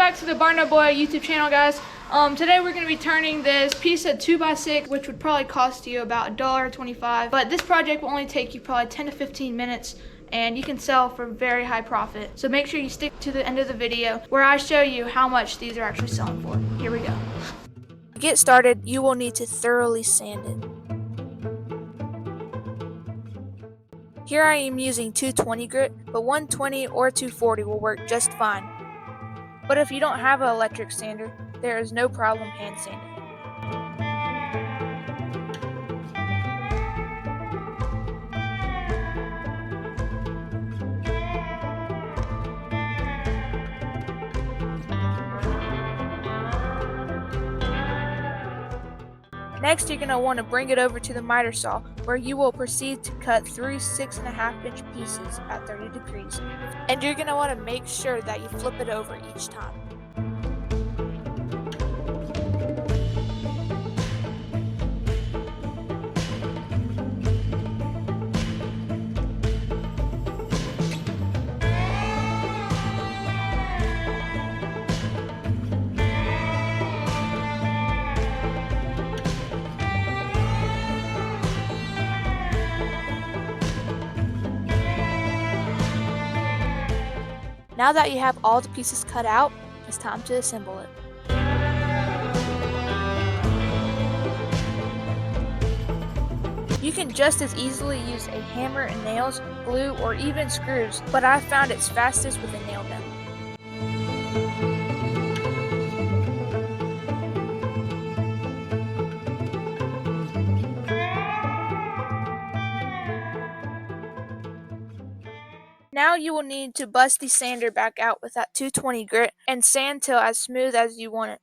back to the Barndo Boy YouTube channel, guys. Today we're going to be turning this piece of 2x6, which would probably cost you about $1.25. But this project will only take you probably 10 to 15 minutes, and you can sell for very high profit. So make sure you stick to the end of the video where I show you how much these are actually selling for. Here we go. To get started, you will need to thoroughly sand it. Here I am using 220 grit, but 120 or 240 will work just fine. But if you don't have an electric sander, there is no problem hand sanding it. Next, you're going to want to bring it over to the miter saw, where you will proceed to cut 3 6.5-inch pieces at 30 degrees. And you're going to want to make sure that you flip it over each time. Now that you have all the pieces cut out, it's time to assemble it. You can just as easily use a hammer and nails, glue, or even screws, but I found it's fastest with a nail gun. Now you will need to bust the sander back out with that 220 grit and sand till as smooth as you want it.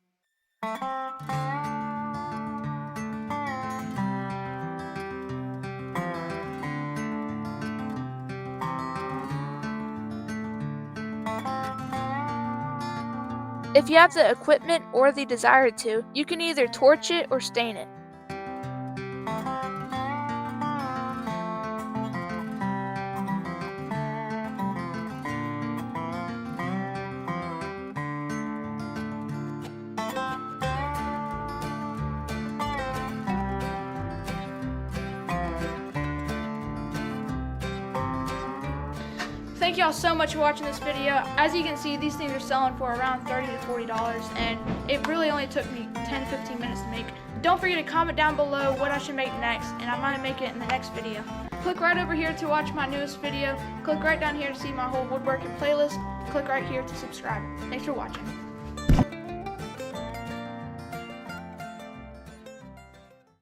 If you have the equipment or the desire to, you can either torch it or stain it. Thank y'all so much for watching this video. As you can see, these things are selling for around $30 to $40, and it really only took me 10 to 15 minutes to make. Don't forget to comment down below what I should make next, and I might make it in the next video. Click right over here to watch my newest video. Click right down here to see my whole woodworking playlist. Click right here to subscribe. Thanks for watching.